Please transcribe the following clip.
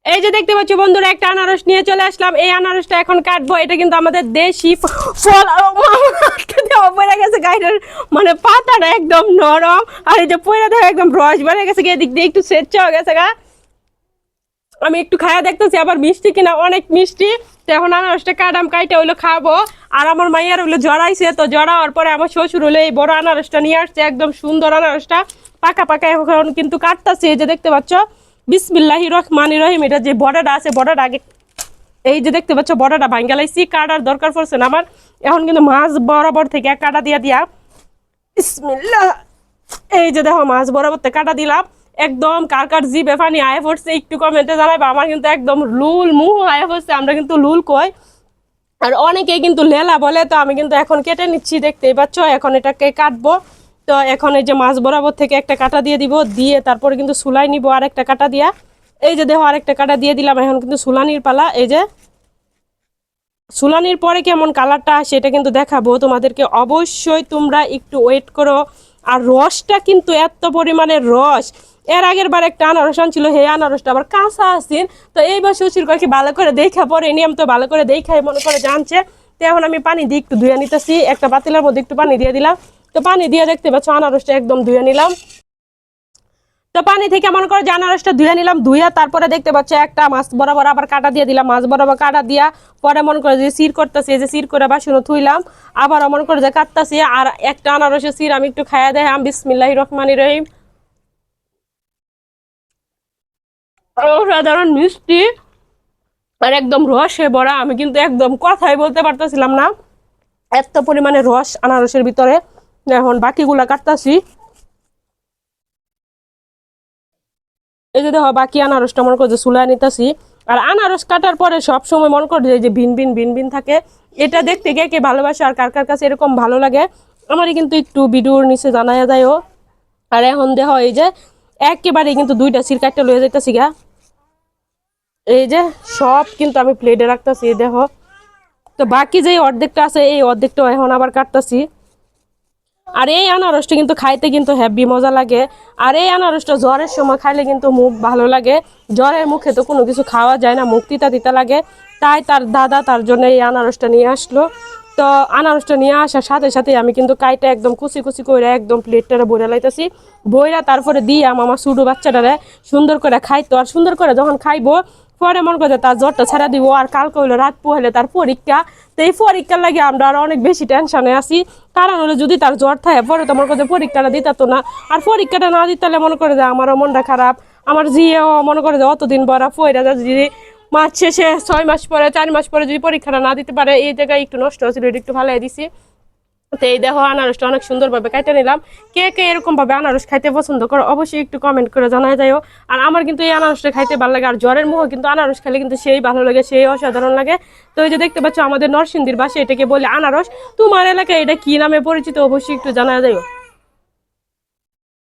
এই যে দেখতে পাচ্ছ বন্ধুরা, একটা আনারস নিয়ে চলে আসলাম। এই আনারসটা এখন কাটবো। এটা কিন্তু আমাদের দেশি ফল। পড়ে গেছে গাইডের, মানে পাতাটা একদম নরম, আর এই যে পয়লা দেখো একদম রস বেড়ে গেছে, এদিক দিয়ে একটু সেচ্চা হয়ে গেছে গা। আমি একটু খায়া দেখতেছি আবার মিষ্টি কিনা, অনেক মিষ্টি। তো এখন আনারসটা কাটাম, কাইটা হইলো খাবো। আর আমার মাইয়ার হইলো জড়াইছে, তো জড়াওয়ার পরে আমার শ্বশুর হলো এই বড় আনারসটা নিয়ে আসছে, একদম সুন্দর আনারসটা পাকা পাকা এখন কিন্তু কাটতাছে। এই যে দেখতে পাচ্ছ, বিসমিল্লাহির রহমানির রহিম। এটা যে বড়াটা আছে, বড়াটা আগে এই যে দেখতে পাচ্ছ বড়াটা ভাঙ্গা লাইছি, কাটার দরকার পড়ছে না আমার। এখন কিন্তু মাছ বরাবর থেকে কাটা দিয়া দিয়া বিসমিল্লাহ। এই যে দেখো মাছ বরাবর থেকে কাটা দিলাম। একদম কার কার জিভে পানি আয় পড়ছে একটু কমেন্টে জানাইবা। আমার কিন্তু একদম লুল মুহ আয় পড়ছে, আমরা কিন্তু লুল কই, আর অনেকেই কিন্তু লেলা বলে। তো আমি কিন্তু এখন কেটে নিচ্ছি, দেখতেই পাচ্ছ। এখন এটাকে কাটবো। তো এখন এই যে মাছ বরাবর থেকে একটা কাটা দিয়ে দিব, দিয়ে তারপরে কিন্তু সুলাই নিব আর একটা কাটা দিয়া। এই যে দেখো আরেকটা কাটা দিয়ে দিলাম। এখন কিন্তু সুলানির পালা। এই যে সুলানির পরে কেমন কালারটা আসে এটা কিন্তু দেখাবো তোমাদেরকে, অবশ্যই তোমরা একটু ওয়েট করো। আর রসটা কিন্তু এত পরিমাণে রস। এর আগের বার একটা আনারস আনছিল, হে আনারসটা আবার কাঁচা আসিন। তো এইবার শ্বশুর কয়েকটি ভালো করে দেখা পরে নিয়ম, তো ভালো করে দেখাই মনে করে জানছে। তো এখন আমি পানি দিয়ে একটু ধুয়ে নিতেছি, একটা পাতিলের মধ্যে একটু পানি দিয়ে দিলাম। তো পানি দিয়ে দেখতে পাচ্ছ আনারসটা একদম ধুয়ে নিলাম। তো পানি থেকে মনে করো যে আনারসটা ধুয়ে নিলাম, ধুইয়া তারপরে দেখতে পাচ্ছ একটা মাছ বরাবর আবার কাটা দিয়ে দিলাম। মাছ বরাবর কাটা দিয়া পরে মনে করে যে সির করতেছি, যে সির করে বাসনও থুইলাম, আবার মনে করে যে কাটতেছি। আর একটা আনারসের সির আমি একটু খাইয়া দেখাম, বিসমিল্লাহির রহমানির রহিম। সাধারণ মিষ্টি আর একদম রসে ভরা। আমি কিন্তু একদম কথাই বলতে পারতেছিলাম না, এত পরিমাণে রস আনারসের ভিতরে। এখন বাকিগুলা কাটতাছি। এই যে দেখো বাকি আনারসটা মনে করো যে চুলায় নিতেছি। আর আনারস কাটার পরে সব সময় মনে করো যে ভিন ভিন ভিন ভিন থাকে। এটা দেখতে কে কে ভালোবাসে আর কার কার কাছে এরকম ভালো লাগে, আমারই কিন্তু একটু ভিডিওর নিচে জানাইয়া যায়ও। আর এখন দেখো এই যে একেবারে কিন্তু দুইটা সিরকাটটা লয়ে যাইতেছি গা। এই যে সব কিন্তু আমি প্লেটে রাখতেছি, দেখো। তো বাকি যে অর্ধেকটা আছে এই অর্ধেকটা এখন আবার কাটতেছি। আর এই আনারসটা কিন্তু খাইতে কিন্তু হেভি মজা লাগে। আর এই আনারসটা জ্বরের সময় খাইলে কিন্তু মুখ ভালো লাগে। জ্বরের মুখে তো কোনো কিছু খাওয়া যায় না, মুখ তিতা তিতা লাগে। তাই তার দাদা তার জন্য এই আনারসটা নিয়ে আসলো। তো আনারসটা নিয়ে আসার সাথে সাথে আমি কিন্তু কাইটা একদম কুচি কুচি করে একদম প্লেটটারে বইরা লাইতেছি। বইরা তারপরে দিয়ে আমার ছোটো বাচ্চাটারে সুন্দর করে খাইতো। আর সুন্দর করে যখন খাইবো পরে মন করে তার জ্বরটা ছাড়া দিব। আর কালকে হইলো রাত পোহাইলে তার পরীক্ষা। তো এই পরীক্ষার লাগে আমরা আরো অনেক বেশি টেনশনে আছি। কারণ হলো যদি তার জ্বর থাকে পরে তো মনে করে পরীক্ষাটা দিতে তো না। আর পরীক্ষাটা না দিতে হলে মনে করে যে আমারও মনটা খারাপ। আমার জিয়েও মনে করে যে অতদিন বড় পয়রা যদি মাস শেষে 6 মাস পরে 4 মাস পরে যদি পরীক্ষাটা না দিতে পারে, এই জায়গায় একটু নষ্ট হয়েছিল, এটা একটু ভালাই দিছি। তো এই দেখো আনারসটা অনেক সুন্দরভাবে কেটে নিলাম। কে কে এরকম ভাবে আনারস খাইতে পছন্দ করো অবশ্যই একটু কমেন্ট করে জানাই যাও। আর আমার কিন্তু এই আনারসটা খাইতে ভালো লাগে। আর জ্বরের মুখে কিন্তু আনারস খেলে কিন্তু সেই ভালো লাগে, সেই অসাধারণ লাগে। তো এই যে দেখতে পাচ্ছ আমাদের নরসিংদীর বাসে এটাকে বলে আনারস। তোমার এলাকায় এটা কি নামে পরিচিত অবশ্যই একটু জানা যাও।